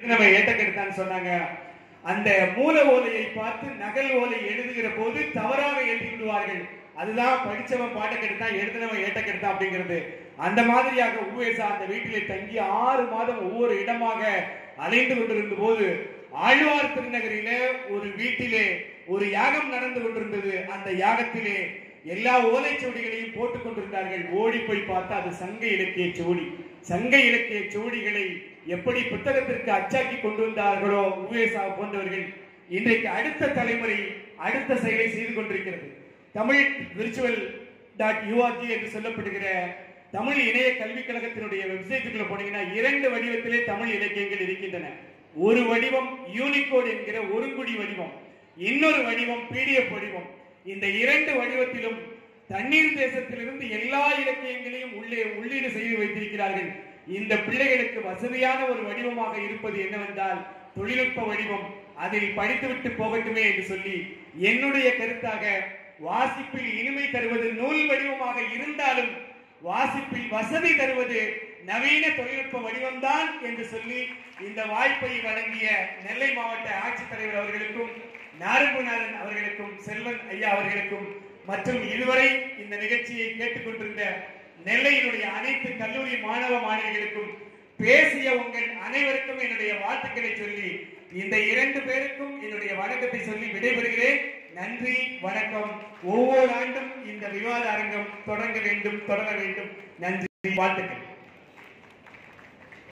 நம்ம ஏட்டக்கெடுத்தான்னு சொன்னாங்க. அந்த மூல ஓலையை பார்த்து நகல் ஓலை எழுதுகிற போது தவறாக எழுதி விடுவார்கள். அதுதான் படிச்சவன் பாட்டக்கெடுத்தான், எழுதினவன் ஏட்டக்கெடுத்தான் அப்படிங்கிறது. அந்த மாதிரியாக உவேசா அந்த வீட்டிலே தங்கி 6 மாதம் ஒவ்வொரு இடமாக அலைந்து கொண்டிருந்த போது ஆழ்வார் திருநகரிலே ஒரு வீட்டிலே ஒரு யாகம் நடந்து கொண்டிருந்தது. அந்த யாகத்திலே எல்லா ஓலைச்சுவடிகளையும் போட்டுக் கொண்டிருந்தார்கள். ஓடி போய் பார்த்தா அது சங்க இலக்கிய சுவடி. சங்க இலக்கிய சுவடிகளை எப்படி புத்தகத்திற்கு அச்சாக்கி கொண்டு வந்தார்களோ உவேசா போன்றவர்கள், இன்றைக்கு அடுத்த தலைமுறை அடுத்த செயலை செய்து கொண்டிருக்கிறது. தமிழ் virtual.org என்று சொல்லப்படுகிற தமிழ் இணைய கல்விக் கழகத்தினுடைய வெப்சைட்டுக்குள்ள போனீங்கன்னா 2 வடிவத்திலே தமிழ் இலக்கியங்கள் இருக்கின்றன. ஒரு வடிவம் யூனிகோட் என்கிற ஒருங்குடி வடிவம், இன்னொரு வடிவம் PDF வடிவம். இந்த 2 வடிவத்திலும் தண்ணீர் தேசத்திலிருந்து எல்லா இலக்கியங்களையும் உள்ளீடு செய்து வைத்திருக்கிறார்கள். இந்த பிள்ளைகளுக்கு வசதியான ஒரு வடிவமாக இருப்பது என்னவென்றால் தொழில்நுட்ப வடிவம். அதில் படித்துவிட்டு போகட்டுமே என்று சொல்லி என்னுடைய கருத்தாக வாசிப்பில் இனிமை தருவது நூல் வடிவமாக இருந்தாலும் வாசிப்பில் வசதி தருவது நவீன தொழில்நுட்ப வடிவம்தான் என்று சொல்லி இந்த வாய்ப்பை வழங்கிய நெல்லை மாவட்ட ஆட்சித்தலைவர் அவர்களுக்கும், நாரங்குநாதன் அவர்களுக்கும், செல்வன் ஐயா அவர்களுக்கும் மற்றும் இதுவரை இந்த நிகழ்ச்சியை கேட்டுக்கொண்டிருந்த நெல்லையினுடைய அனைத்து கல்லூரி மாணவ மாணவிகளுக்கும் பேசிய உங்கள் அனைவருக்கும் என்னுடைய வாழ்த்துக்களை சொல்லி இந்த 2 பேருக்கும் என்னுடைய வணக்கத்தை சொல்லி விடைபெறுகிறேன். நன்றி, வணக்கம். ஒவ்வொரு ஆண்டும் இந்த விவாத அரங்கம் தொடங்க வேண்டும், தொடர வேண்டும். நன்றி, வாழ்த்துக்கள்.